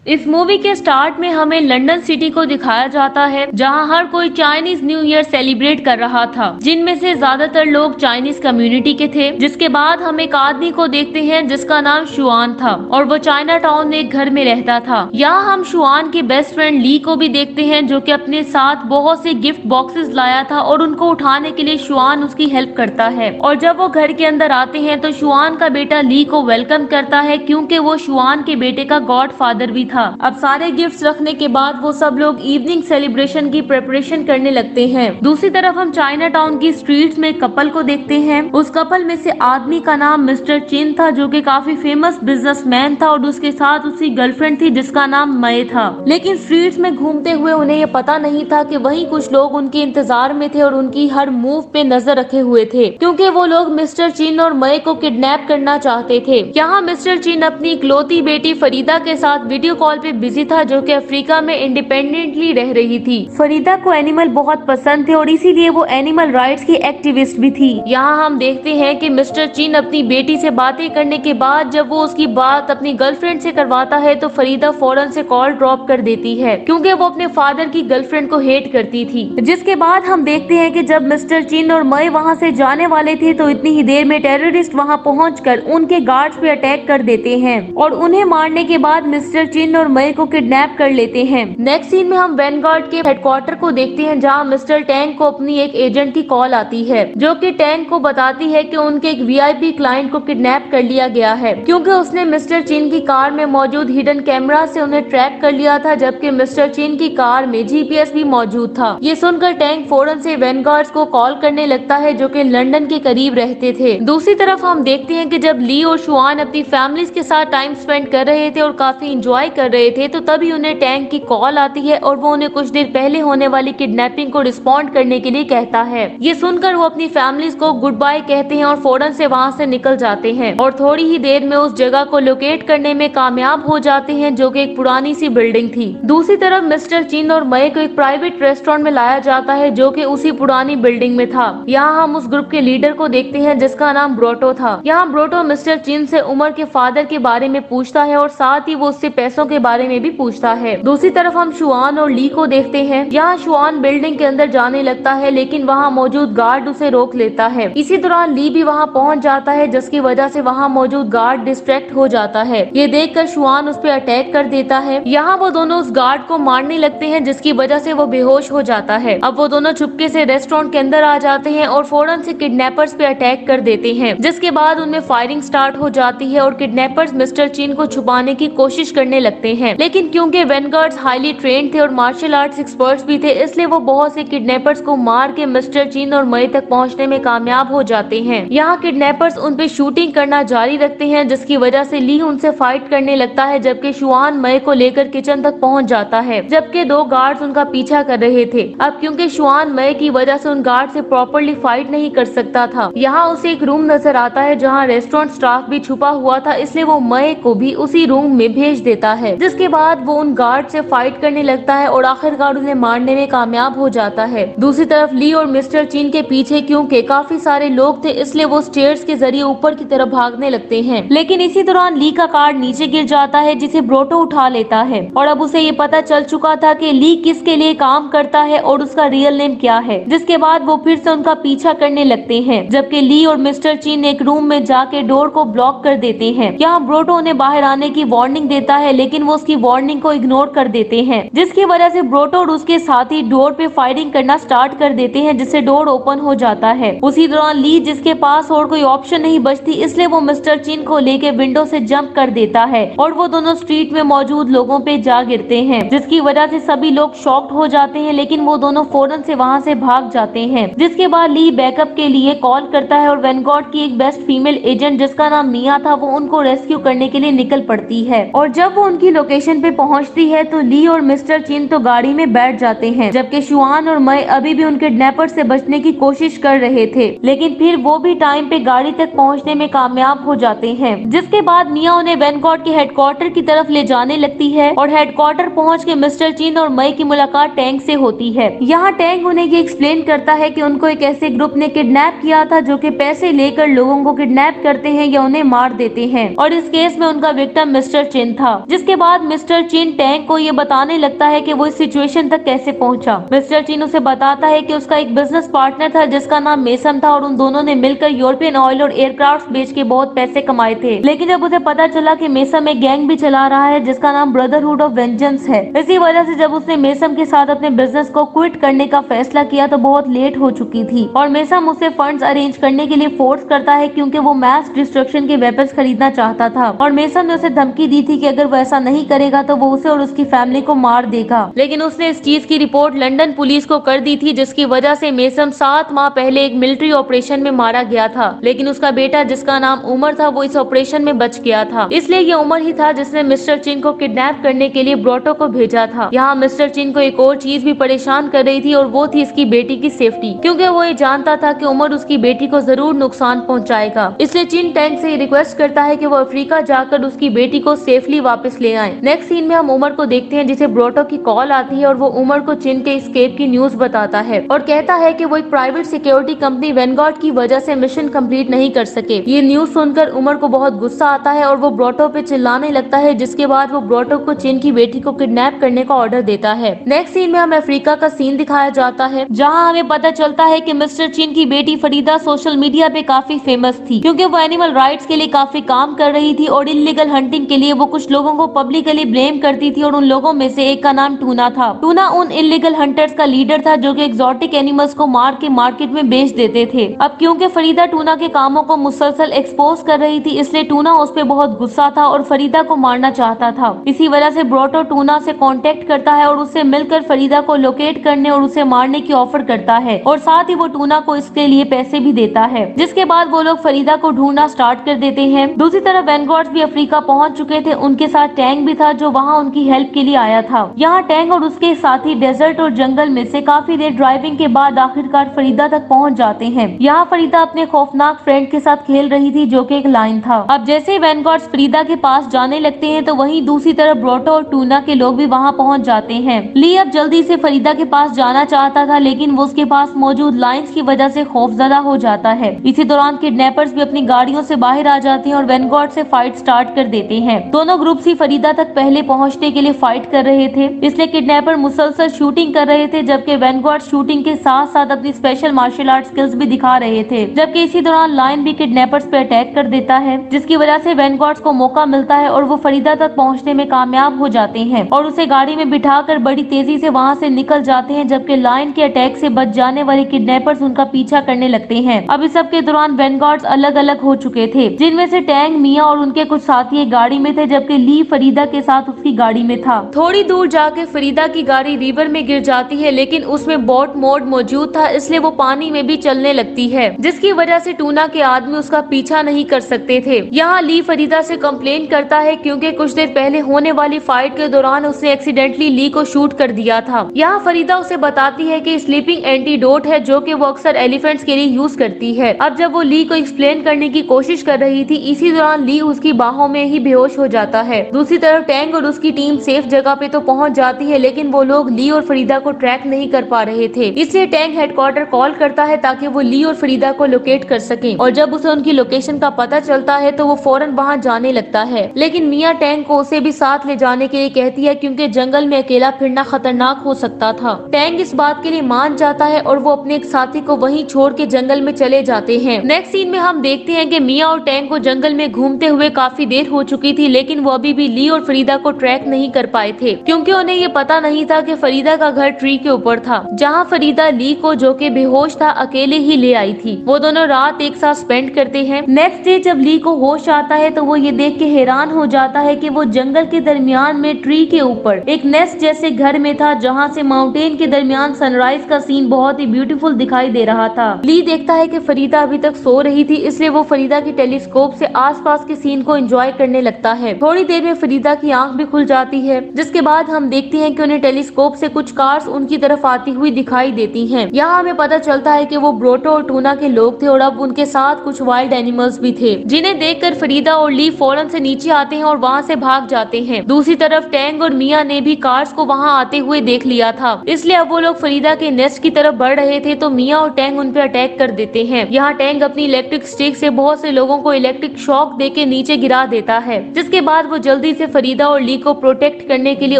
इस मूवी के स्टार्ट में हमें लंदन सिटी को दिखाया जाता है, जहां हर कोई चाइनीज न्यू ईयर सेलिब्रेट कर रहा था, जिनमें से ज्यादातर लोग चाइनीज कम्युनिटी के थे। जिसके बाद हम एक आदमी को देखते हैं जिसका नाम शुआन था और वो चाइना टाउन में एक घर में रहता था। यहाँ हम शुआन के बेस्ट फ्रेंड ली को भी देखते हैं, जो कि अपने साथ बहुत से गिफ्ट बॉक्सेस लाया था और उनको उठाने के लिए शुआन उसकी हेल्प करता है। और जब वो घर के अंदर आते हैं तो शुआन का बेटा ली को वेलकम करता है, क्योंकि वो शुआन के बेटे का गॉड फादर भी था। अब सारे गिफ्ट्स रखने के बाद वो सब लोग इवनिंग सेलिब्रेशन की प्रिपरेशन करने लगते हैं। दूसरी तरफ हम चाइना टाउन की स्ट्रीट्स में कपल को देखते हैं। उस कपल में से आदमी का नाम मिस्टर चिन था, जो कि काफी फेमस बिजनेसमैन था, और उसके साथ उसकी गर्लफ्रेंड थी जिसका नाम मई था। लेकिन स्ट्रीट्स में घूमते हुए उन्हें ये पता नहीं था कि वहीं कुछ लोग उनके इंतजार में थे और उनकी हर मूव पे नजर रखे हुए थे, क्योंकि वो लोग मिस्टर चिन और मई को किडनैप करना चाहते थे। यहाँ मिस्टर चिन अपनी इकलौती बेटी फरीदा के साथ वीडियो कॉल पे बिजी था, जो कि अफ्रीका में इंडिपेंडेंटली रह रही थी। फरीदा को एनिमल बहुत पसंद थे और इसीलिए वो एनिमल राइट्स की एक्टिविस्ट भी थी। यहाँ हम देखते हैं कि मिस्टर चिन अपनी बेटी से बातें करने के बाद जब वो उसकी बात अपनी गर्लफ्रेंड से करवाता है तो फरीदा फौरन से कॉल ड्रॉप कर देती है, क्योंकि वो अपने फादर की गर्लफ्रेंड को हेट करती थी। जिसके बाद हम देखते हैं कि जब मिस्टर चिन और मई वहाँ से जाने वाले थे तो इतनी ही देर में टेररिस्ट वहाँ पहुँचकर उनके गार्ड्स पे अटैक कर देते हैं और उन्हें मारने के बाद मिस्टर चिन और मई को किडनैप कर लेते हैं। नेक्स्ट सीन में हम वैनगार्ड के हेडक्वार्टर को देखते हैं, जहां मिस्टर टैंक को अपनी एक एजेंट की कॉल आती है, जो कि टैंक को बताती है कि उनके एक वीआईपी क्लाइंट को किडनैप कर लिया गया है, क्योंकि उसने मिस्टर चिन की कार में मौजूद हिडन कैमरा से उन्हें ट्रैक कर लिया था, जबकि मिस्टर चिन की कार में जीपीएस भी मौजूद था। ये सुनकर टैंक फौरन से वैनगार्ड्स को कॉल करने लगता है, जो कि लंदन के करीब रहते थे। दूसरी तरफ हम देखते हैं कि जब ली और शुआन अपनी फैमिलीज के साथ टाइम स्पेंड कर रहे थे और काफी इंजॉय कर रहे थे, तो तभी उन्हें टैंक की कॉल आती है और वो उन्हें कुछ देर पहले होने वाली किडनैपिंग को रिस्पॉन्ड करने के लिए कहता है। ये सुनकर वो अपनी फैमिलीज को गुड बाय कहते हैं और फौरन से वहाँ से निकल जाते हैं और थोड़ी ही देर में उस जगह को लोकेट करने में कामयाब हो जाते हैं, जो कि एक पुरानी सी बिल्डिंग थी। दूसरी तरफ मिस्टर चिन और मई को एक प्राइवेट रेस्टोरेंट में लाया जाता है, जो कि उसी पुरानी बिल्डिंग में था। यहाँ हम उस ग्रुप के लीडर को देखते हैं जिसका नाम ब्रोटो था। यहाँ ब्रोटो मिस्टर चिन से उमर के फादर के बारे में पूछता है और साथ ही वो उससे पैसों के बारे में भी पूछता है। दूसरी तरफ हम शुआन और ली को देखते हैं। यहाँ शुआन बिल्डिंग के अंदर जाने लगता है, लेकिन वहाँ मौजूद गार्ड उसे रोक लेता है। इसी दौरान ली भी वहाँ पहुँच जाता है, जिसकी वजह से वहाँ मौजूद गार्ड डिस्ट्रैक्ट हो जाता है। ये देखकर शुआन उस पर अटैक कर देता है। यहाँ वो दोनों उस गार्ड को मारने लगते हैं, जिसकी वजह से वो बेहोश हो जाता है। अब वो दोनों चुपके से रेस्टोरेंट के अंदर आ जाते हैं और फौरन से किडनैपर्स पे अटैक कर देते हैं, जिसके बाद उनमें फायरिंग स्टार्ट हो जाती है और किडनैपर्स मिस्टर चिन को छुपाने की कोशिश करने लगते हैं। लेकिन क्योंकि वैनगार्ड्स हाईली ट्रेंड थे और मार्शल आर्ट्स एक्सपर्ट्स भी थे, इसलिए वो बहुत से किडनैपर्स को मार के मिस्टर चिन और मई तक पहुंचने में कामयाब हो जाते हैं। यहाँ किडनैपर्स उन पे शूटिंग करना जारी रखते हैं, जिसकी वजह से ली उनसे फाइट करने लगता है, जबकि शुआन मई को लेकर किचन तक पहुंच जाता है, जबकि दो गार्ड्स उनका पीछा कर रहे थे। अब क्योंकि शुआन मई की वजह से उन गार्ड से प्रॉपरली फाइट नहीं कर सकता था, यहाँ उसे एक रूम नजर आता है जहाँ रेस्टोरेंट स्टाफ भी छुपा हुआ था, इसलिए वो मई को भी उसी रूम में भेज देता है। जिसके बाद वो उन गार्ड से फाइट करने लगता है और आखिरकार उन्हें मारने में कामयाब हो जाता है। दूसरी तरफ ली और मिस्टर चिन के पीछे क्योंकि काफी सारे लोग थे, इसलिए वो स्टेयर्स के जरिए ऊपर की तरफ भागने लगते हैं। लेकिन इसी दौरान ली का कार्ड नीचे गिर जाता है, जिसे ब्रोटो उठा लेता है और अब उसे ये पता चल चुका था कि ली किसके लिए काम करता है और उसका रियल नेम क्या है। जिसके बाद वो फिर से उनका पीछा करने लगते हैं, जबकि ली और मिस्टर चिन एक रूम में जाके डोर को ब्लॉक कर देते हैं। यहाँ ब्रोटो उन्हें बाहर आने की वार्निंग देता है, लेकिन वो उसकी वार्निंग को इग्नोर कर देते हैं, जिसकी वजह से ब्रोटो और उसके साथी डोर पे फायरिंग करना स्टार्ट कर देते हैं, जिससे डोर ओपन हो जाता है। उसी दौरान ली, जिसके पास और कोई ऑप्शन नहीं बचती, इसलिए वो मिस्टर चिन को लेके विंडो से जंप कर देता है और वो दोनों स्ट्रीट में मौजूद लोगों पे जा गिरते हैं, जिसकी वजह से सभी लोग शॉक्ड हो जाते हैं, लेकिन वो दोनों फौरन से वहाँ से भाग जाते हैं। जिसके बाद ली बैकअप के लिए कॉल करता है और वैनगार्ड की एक बेस्ट फीमेल एजेंट जिसका नाम मिया था, वो उनको रेस्क्यू करने के लिए निकल पड़ती है। और जब वो उनकी लोकेशन पे पहुंचती है तो ली और मिस्टर चिन तो गाड़ी में बैठ जाते हैं, जबकि शुआन और मई अभी भी उनके किडनैपर से बचने की कोशिश कर रहे थे, लेकिन फिर वो भी टाइम पे गाड़ी तक पहुंचने में कामयाब हो जाते हैं। जिसके बाद मिया उन्हें वैनगार्ड के हेडक्वार्टर की तरफ ले जाने लगती है और हेडक्वार्टर पहुंच के मिस्टर चिन और मई की मुलाकात टैंक से होती है। यहाँ टैंक उन्हें ये एक्सप्लेन करता है कि उनको एक ऐसे ग्रुप ने किडनैप किया था जो कि पैसे लेकर लोगों को किडनैप करते हैं या उन्हें मार देते हैं, और इस केस में उनका विक्टिम मिस्टर चिन था। जिसके जिसके बाद मिस्टर चिन टैंग को ये बताने लगता है कि वो इस सिचुएशन तक कैसे पहुंचा। मिस्टर चिन उसे बताता है कि उसका एक बिजनेस पार्टनर था जिसका नाम मेसन था और उन दोनों ने मिलकर यूरोपियन ऑयल और एयरक्राफ्ट बेच के बहुत पैसे कमाए थे। लेकिन जब उसे पता चला कि मेसम एक गैंग भी चला रहा है जिसका नाम ब्रदरहुड ऑफ वेंजेंस है, इसी वजह से जब उसने मेसम के साथ अपने बिजनेस को क्विट करने का फैसला किया तो बहुत लेट हो चुकी थी और मेसम उसे फंड्स अरेंज करने के लिए फोर्स करता है क्योंकि वो मैस डिस्ट्रक्शन के वेपन्स खरीदना चाहता था और मेसम ने उसे धमकी दी थी कि अगर वो ऐसा नहीं करेगा तो वो उसे और उसकी फैमिली को मार देगा। लेकिन उसने इस चीज की रिपोर्ट लंदन पुलिस को कर दी थी जिसकी वजह से मेसम 7 माह पहले एक मिलिट्री ऑपरेशन में मारा गया था। लेकिन उसका बेटा जिसका नाम उमर था वो इस ऑपरेशन में बच गया था। इसलिए ये उमर ही था जिसने मिस्टर चिन को किडनैप करने के लिए ब्रोटो को भेजा था। यहाँ मिस्टर चिन को एक और चीज भी परेशान कर रही थी और वो थी इसकी बेटी की सेफ्टी, क्योंकि वो ये जानता था कि उमर उसकी बेटी को जरूर नुकसान पहुंचाएगा। इसलिए चिन टैंक से रिक्वेस्ट करता है कि वो अफ्रीका जाकर उसकी बेटी को सेफली वापस ले आए। नेक्स्ट सीन में हम उमर को देखते हैं जिसे ब्रोटो की कॉल आती है और वो उमर को चिन के एस्केप की न्यूज बताता है और कहता है कि वो एक प्राइवेट सिक्योरिटी कंपनी वैनगार्ड की वजह से मिशन कंप्लीट नहीं कर सके। ये न्यूज सुनकर उमर को बहुत गुस्सा आता है और वो ब्रोटो पे चिल्लाने लगता है, जिसके बाद वो ब्रोटो को चिन की बेटी को किडनैप करने का ऑर्डर देता है। नेक्स्ट सीन में हमें अफ्रीका का सीन दिखाया जाता है जहां हमें पता चलता है कि मिस्टर चिन की बेटी फरीदा सोशल मीडिया पे काफी फेमस थी क्योंकि वो एनिमल राइट्स के लिए काफी काम कर रही थी और इल्लीगल हंटिंग के लिए वो कुछ लोगों को पब्लिकली ब्लेम करती थी और उन लोगों में से एक का नाम टूना था। टूना उन इल्लीगल हंटर्स का लीडर था जो कि एक्सोटिक एनिमल्स को मार के मार्केट में बेच देते थे। अब क्योंकि फरीदा टूना के कामों को मुसलसल एक्सपोज कर रही थी इसलिए टूना उस पे बहुत गुस्सा था और फरीदा को मारना चाहता था। इसी वजह से ब्रोटो टूना से कांटेक्ट करता है और उससे मिलकर फरीदा को लोकेट करने और उसे मारने की ऑफर करता है और साथ ही वो टूना को इसके लिए पैसे भी देता है, जिसके बाद वो लोग फरीदा को ढूंढना स्टार्ट कर देते हैं। दूसरी तरफ वैनगार्ड्स भी अफ्रीका पहुंच चुके थे। उनके साथ टैंक भी था जो वहाँ उनकी हेल्प के लिए आया था। यहाँ टैंक और उसके साथी डेजर्ट और जंगल में से काफी देर ड्राइविंग के बाद आखिरकार फरीदा तक पहुँच जाते हैं। यहाँ फरीदा अपने खौफनाक फ्रेंड के साथ खेल रही थी जो कि एक लायन था। अब जैसे वैनगार्ड्स फरीदा के पास जाने लगते हैं तो वहीं दूसरी तरफ ब्रोटो और टूना के लोग भी वहाँ पहुँच जाते हैं। ली अब जल्दी से फरीदा के पास जाना चाहता था लेकिन वो उसके पास मौजूद लाइन्स की वजह से खौफजदा हो जाता है। इसी दौरान किडनैपर्स भी अपनी गाड़ियों से बाहर आ जाते हैं और वैनगार्ड से फाइट स्टार्ट कर देते हैं। दोनों ग्रुप्स ही फरीदा तक पहले पहुंचने के लिए फाइट कर रहे थे, इसलिए किडनैपर मुसलसल शूटिंग कर रहे थे जबकि वैनगार्ड शूटिंग के साथ साथ अपनी स्पेशल मार्शल आर्ट स्किल्स भी दिखा रहे थे। जबकि इसी दौरान लायन भी किडनैपर्स पे अटैक कर देता है जिसकी वजह से वैनगार्ड्स को मौका मिलता है और वो फरीदा तक पहुंचने में कामयाब हो जाते हैं और उसे गाड़ी में बिठाकर बड़ी तेजी से वहां से निकल जाते हैं। जबकि लायन के अटैक से बच जाने वाले किडनैपर्स उनका पीछा करने लगते हैं। अब इस सब के दौरान वैनगार्ड्स अलग अलग हो चुके थे, जिनमें से टैंग, मिया और उनके कुछ साथी एक गाड़ी में थे जबकि ली फरीदा के साथ उसकी गाड़ी में था। थोड़ी दूर जाके फरीदा की गाड़ी रिवर में गिर जाती है लेकिन उसमें बोट मोड मौजूद था इसलिए वो पानी में भी चलने लगती है, जिसकी वजह से टूना के आदमी उसका पीछा नहीं कर सकते थे। यहाँ ली फरीदा से कंप्लेन करता है क्योंकि कुछ देर पहले होने वाली फाइट के दौरान उसने एक्सीडेंटली ली को शूट कर दिया था। यहाँ फरीदा उसे बताती है कि स्लीपिंग एंटीडोट है जो कि वो अक्सर एलिफेंट्स के लिए यूज करती है। अब जब वो ली को एक्सप्लेन करने की कोशिश कर रही थी इसी दौरान ली उसकी बाहों में ही बेहोश हो जाता है। दूसरी तरफ टैंग और उसकी टीम सेफ जगह पे तो पहुंच जाती है लेकिन वो लोग ली और फरीदा को ट्रैक नहीं कर पा रहे थे, इसलिए टैंग हेडक्वार्टर कॉल करता है ताकि वो ली और फरीदा को लोकेट कर सके और जब उसे उनकी लोकेशन का पता चलता है तो वो फौरन वहाँ जाने लगता है। लेकिन मिया टैंग को उसे भी साथ ले जाने के लिए कहती है क्योंकि जंगल में अकेला फिरना खतरनाक हो सकता था। टैंग इस बात के लिए मान जाता है और वो अपने एक साथी को वहीं छोड़ के जंगल में चले जाते हैं। नेक्स्ट सीन में हम देखते हैं कि मिया और टैंग को जंगल में घूमते हुए काफी देर हो चुकी थी लेकिन वो अभी भी ली और फरीदा को ट्रैक नहीं कर पाए थे क्योंकि उन्हें ये पता नहीं था कि फरीदा का घर ट्री के ऊपर था जहाँ फरीदा ली को जो कि बेहोश था अकेले ही ले आई थी। वो दोनों रात एक साथ स्पेंड करते हैं। नेक्स्ट डे जब ली को होश आता है तो वो ये देख के हैरान हो जाता है कि वो जंगल के दरमियान में ट्री के ऊपर एक नेस्ट जैसे घर में था जहाँ से माउंटेन के दरमियान सनराइज का सीन बहुत ही ब्यूटीफुल दिखाई दे रहा था। ली देखता है कि फरीदा अभी तक सो रही थी इसलिए वो फरीदा की टेलीस्कोप से आसपास के सीन को एंजॉय करने लगता है। थोड़ी देर में फरीदा की आंख भी खुल जाती है जिसके बाद हम देखते हैं कि उन्हें टेलीस्कोप से कुछ कार्स उनकी तरफ आती हुई दिखाई देती हैं। यहाँ हमें पता चलता है कि वो ब्रोटो और टूना के लोग थे और अब उनके साथ कुछ वाइल्ड एनिमल्स भी थे जिन्हें देखकर फरीदा और ली फौरन से नीचे आते हैं और वहाँ से भाग जाते हैं। दूसरी तरफ टैंग और मिया ने भी कार्स को वहाँ आते हुए देख लिया था इसलिए अब वो लोग फरीदा के नेस्ट की तरफ बढ़ रहे थे तो मिया और टैंग उन पे अटैक कर देते हैं। यहाँ टैंग अपनी इलेक्ट्रिक स्टिक से बहुत से लोगों को इलेक्ट्रिक शॉक देके नीचे गिरा देता है जिसके बाद वो जल्दी से फरीदा और ली को प्रोटेक्ट करने के लिए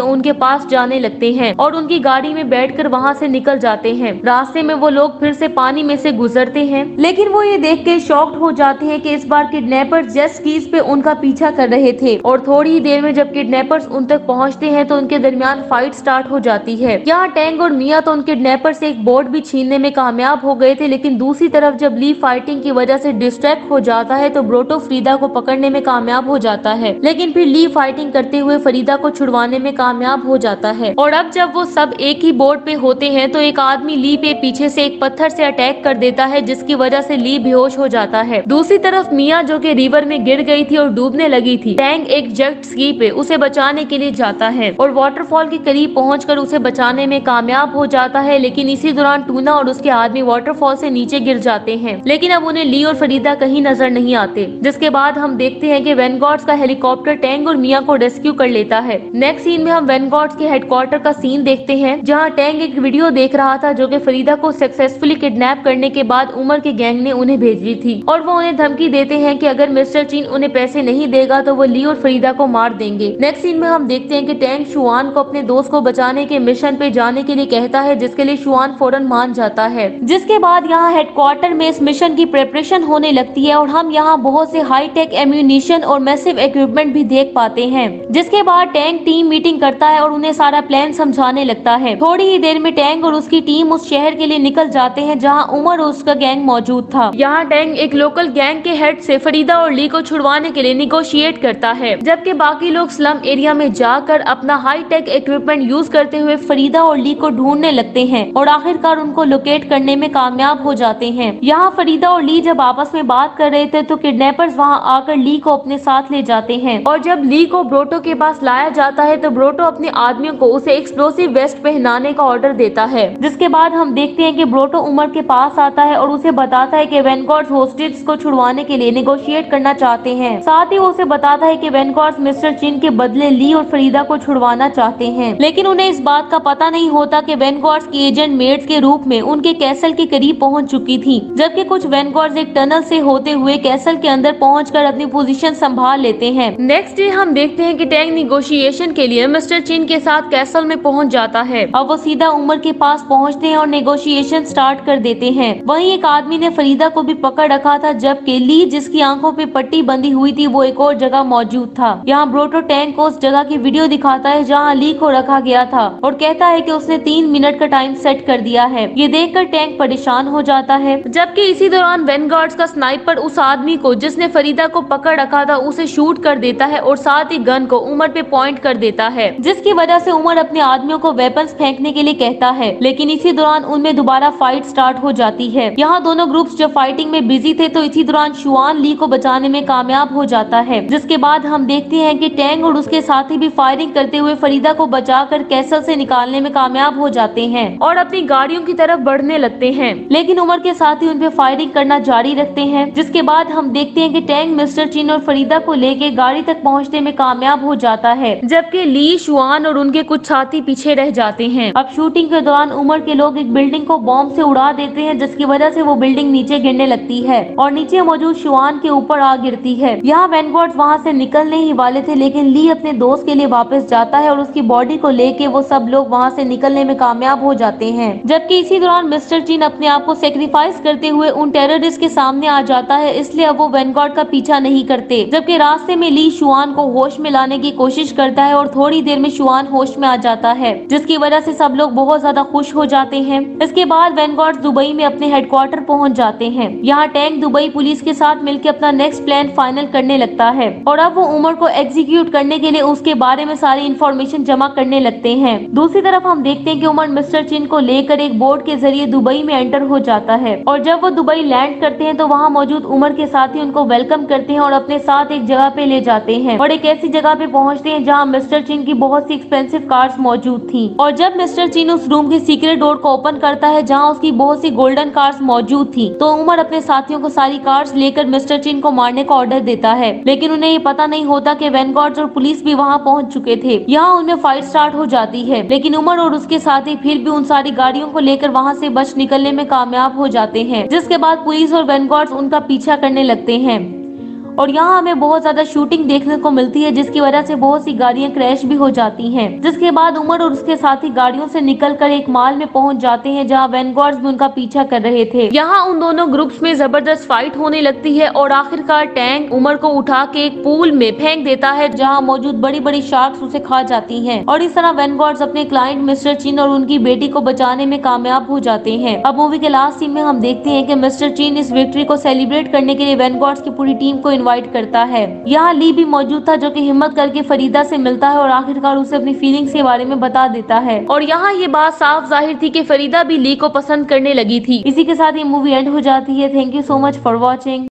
उनके पास जाने लगते हैं और उनकी गाड़ी में बैठकर वहाँ से निकल जाते हैं। रास्ते में वो लोग फिर से पानी में से गुजरते हैं, लेकिन वो ये देख के शॉक्ड हो जाते हैं कि इस बार किडनैपर्स जेट स्कीज पे उनका पीछा कर रहे थे और थोड़ी ही देर में जब किडनैपर्स उन तक पहुँचते हैं तो उनके दरमियान फाइट स्टार्ट हो जाती है। यहाँ टैंग और मिया तो उन किडनैपर से एक बोट भी छीनने में कामयाब हो गए थे, लेकिन दूसरी तरफ जब ली फाइटिंग की वजह से डिस्ट्रैक्ट हो जाता है तो ब्रोटो फरीदा को पकड़ने में कामयाब हो जाता है, लेकिन फिर ली फाइटिंग करते हुए फरीदा को छुड़वाने में कामयाब हो जाता है। और अब जब वो सब एक ही बोट पे होते हैं तो एक आदमी ली पे पीछे से एक पत्थर से अटैक कर देता है, जिसकी वजह से ली बेहोश हो जाता है। दूसरी तरफ मिया जो कि रिवर में गिर गई थी और डूबने लगी थी, टैंग एक जेट स्की पे उसे बचाने के लिए जाता है और वाटरफॉल के करीब पहुंचकर उसे बचाने में कामयाब हो जाता है, लेकिन इसी दौरान टूना और उसके आदमी वाटरफॉल से नीचे गिर जाते हैं। लेकिन अब उन्हें ली और फरीदा कहीं नजर नहीं आते, जिसके बाद हम देखते हैं कि वैनगार्ड्स का हेलीकॉप्टर टैंग और मिया को रेस्क्यू कर लेता है। नेक्स्ट सीन में हम वैनगार्ड्स के हेडक्वार्टर का सीन देखते हैं, जहां टैंग एक वीडियो देख रहा था जो कि फरीदा को सक्सेसफुली किडनैप करने के बाद उमर के गैंग ने उन्हें भेजी थी और वो उन्हें धमकी देते हैं कि अगर मिस्टर चीन उन्हें पैसे नहीं देगा तो वो ली और फरीदा को मार देंगे। नेक्स्ट सीन में हम देखते हैं कि टैंग शुआन को अपने दोस्त को बचाने के मिशन पे जाने के लिए कहता है, जिसके लिए शुआन फौरन मान जाता है। जिसके बाद यहाँ हेडक्वार्टर में इस मिशन की प्रिपरेशन होने लगती है और हम यहाँ बहुत से हाई टेक एम्यूनिशन और मैसिव इक्विपमेंट भी देख पाते हैं। जिसके बाद टैंग टीम मीटिंग करता है और उन्हें सारा प्लान समझाने लगता है। थोड़ी ही देर में टैंग और उसकी टीम उस शहर के लिए निकल जाते हैं जहाँ उमर और उसका गैंग मौजूद था। यहाँ टैंग एक लोकल गैंग के हेड से फरीदा और ली को छुड़वाने के लिए निगोशिएट करता है, जबकि बाकी लोग स्लम एरिया में जाकर अपना हाई टेक इक्विपमेंट यूज करते हुए फरीदा और ली को ढूंढने लगते हैं और आखिरकार उनको लोकेट करने में कामयाब हो जाते हैं। यहाँ फरीदा और ली जब आपस में बात कर रहे थे तो किडनैपर्स वहाँ आकर ली को अपने साथ ले जाते हैं और जब ली को ब्रोटो के पास लाया जाता है तो ब्रोटो अपने आदमियों को उसे एक्सप्लोसिव वेस्ट पहनाने का ऑर्डर देता है। जिसके बाद हम देखते हैं कि ब्रोटो उमर के पास आता है और उसे बताता है कि वैनगार्ड्स होस्टेज को छुड़वाने के लिए निगोशिएट करना चाहते हैं। साथ ही वो उसे बताता है कि वैनगार्ड्स मिस्टर चिन के बदले ली और फरीदा को छुड़वाना चाहते हैं, लेकिन उन्हें इस बात का पता नहीं होता कि वैनगार्ड्स की एजेंट मेड्स के रूप में उनके कैसल के करीब पहुंच चुकी थी, जबकि कुछ वैनगार्ड्स एक टनल से होते हुए कैसल के अंदर पहुंचकर अपनी पोजीशन संभाल लेते हैं। नेक्स्ट डे हम देखते हैं कि टैंग निगोशिएशन के लिए मिस्टर चिन के साथ कैसल में पहुंच जाता है। अब वो सीधा उमर के पास पहुंचते हैं और नेगोशिएशन स्टार्ट कर देते हैं। वहीं एक आदमी ने फरीदा को भी पकड़ रखा था, जबकि ली जिसकी आंखों पे पट्टी बंधी हुई थी वो एक और जगह मौजूद था। यहाँ ब्रोटो टैंग को उस जगह की वीडियो दिखाता है जहाँ ली को रखा गया था और कहता है कि उसने 3 मिनट का टाइम सेट कर दिया है। ये देखकर टैंक परेशान हो जाता है, जबकि इसी दौरान वैनगार्ड्स का स्नाइपर उस आदमी को जिसने फरीदा को पकड़ रखा था उसे शूट कर देता है और साथ ही गन को उमर पे पॉइंट कर देता है, जिसकी वजह से उमर अपने आदमियों को वेपन्स फेंकने के लिए कहता है, लेकिन इसी दौरान उनमें दोबारा फाइट स्टार्ट हो जाती है। यहाँ दोनों ग्रुप्स जब फाइटिंग में बिजी थे तो इसी दौरान शुआन ली को बचाने में कामयाब हो जाता है। जिसके बाद हम देखते हैं कि टैंग और उसके साथी भी फायरिंग करते हुए फरीदा को बचाकर कैसल से निकालने में कामयाब हो जाते हैं और अपनी गाड़ियों की तरफ बढ़ने लगते हैं, लेकिन उमर के साथी उन पे फायरिंग करना जारी रखते हैं। जिसके बाद हम देखते हैं कि टैंग मिस्टर चिन और फरीदा को लेके गाड़ी तक पहुंचने में कामयाब हो जाता है, जबकि ली, शुआन और उनके कुछ साथी पीछे रह जाते हैं। अब शूटिंग के दौरान उमर के लोग एक बिल्डिंग को बॉम्ब से उड़ा देते हैं, जिसकी वजह से वो बिल्डिंग नीचे गिरने लगती है और नीचे मौजूद शुआन के ऊपर आ गिरती है। यहाँ वैनगार्ड्स वहाँ से निकलने ही वाले थे, लेकिन ली अपने दोस्त के लिए वापस जाता है और उसकी बॉडी को लेके वो सब लोग वहाँ से निकलने में कामयाब हो जाते हैं। जबकि इसी दौरान मिस्टर चिन अपने आप को सेक्रीफाइस करते हुए उन टेररिस्ट के सामने आ जाता है, इसलिए अब वो वैनगार्ड का पीछा नहीं करते। जबकि रास्ते में ली शुआन को होश में लाने की कोशिश करता है और थोड़ी देर में शुआन होश में आ जाता है, जिसकी वजह से सब लोग बहुत ज्यादा खुश हो जाते हैं। इसके बाद वैनगार्ड दुबई में अपने हेडक्वार्टर पहुंच जाते हैं। यहाँ टैंक दुबई पुलिस के साथ मिलकर अपना नेक्स्ट प्लान फाइनल करने लगता है और अब वो उमर को एग्जीक्यूट करने के लिए उसके बारे में सारी इंफॉर्मेशन जमा करने लगते हैं। दूसरी तरफ हम देखते हैं कि उमर मिस्टर चिन को लेकर एक बोट के जरिए दुबई में एंटर हो जाता है और जब वो दुबई लैंड करते हैं तो वहाँ मौजूद उमर के साथी उनको वेलकम करते हैं और अपने साथ एक जगह पे ले जाते हैं और एक ऐसी जगह पे पहुँचते हैं जहाँ मिस्टर चिन की बहुत सी एक्सपेंसिव कार्स मौजूद थी। और जब मिस्टर चिन उस रूम की सीक्रेट डोर को ओपन करता है जहाँ उसकी बहुत सी गोल्डन कार्स मौजूद थी, तो उमर अपने साथियों को सारी कार्स लेकर मिस्टर चिन को मारने का ऑर्डर देता है, लेकिन उन्हें ये पता नहीं होता कि वैनगार्ड्स और पुलिस भी वहाँ पहुँच चुके थे। यहाँ उनमें फाइट स्टार्ट हो जाती है, लेकिन उमर और उसके साथी फिर भी उन सारी गाड़ियों को लेकर वहाँ से बच निकलने में कामयाब हो जाते हैं। जिसके बाद पुलिस और वैनगार्ड्स उनका पीछा करने लगते हैं और यहाँ हमें बहुत ज्यादा शूटिंग देखने को मिलती है, जिसकी वजह से बहुत सी गाड़ियाँ क्रैश भी हो जाती हैं। जिसके बाद उमर और उसके साथी गाड़ियों से निकलकर एक माल में पहुंच जाते हैं, जहाँ वैनगार्ड्स भी उनका पीछा कर रहे थे। यहाँ उन दोनों ग्रुप्स में जबरदस्त फाइट होने लगती है और आखिरकार टैंक उमर को उठा के एक पूल में फेंक देता है, जहाँ मौजूद बड़ी बड़ी शार्क्स उसे खा जाती हैं। और इस तरह वैनगार्ड्स अपने क्लाइंट मिस्टर चीन और उनकी बेटी को बचाने में कामयाब हो जाते हैं। अब मूवी के लास्ट सीन में हम देखते हैं कि मिस्टर चीन इस विक्ट्री को सेलिब्रेट करने के लिए वैनगार्ड्स की पूरी टीम को इनवाइट करता है। यहाँ ली भी मौजूद था, जो कि हिम्मत करके फरीदा से मिलता है और आखिरकार उसे अपनी फीलिंग्स के बारे में बता देता है। और यहाँ ये बात साफ जाहिर थी कि फरीदा भी ली को पसंद करने लगी थी। इसी के साथ ये मूवी एंड हो जाती है। Thank you so much for watching.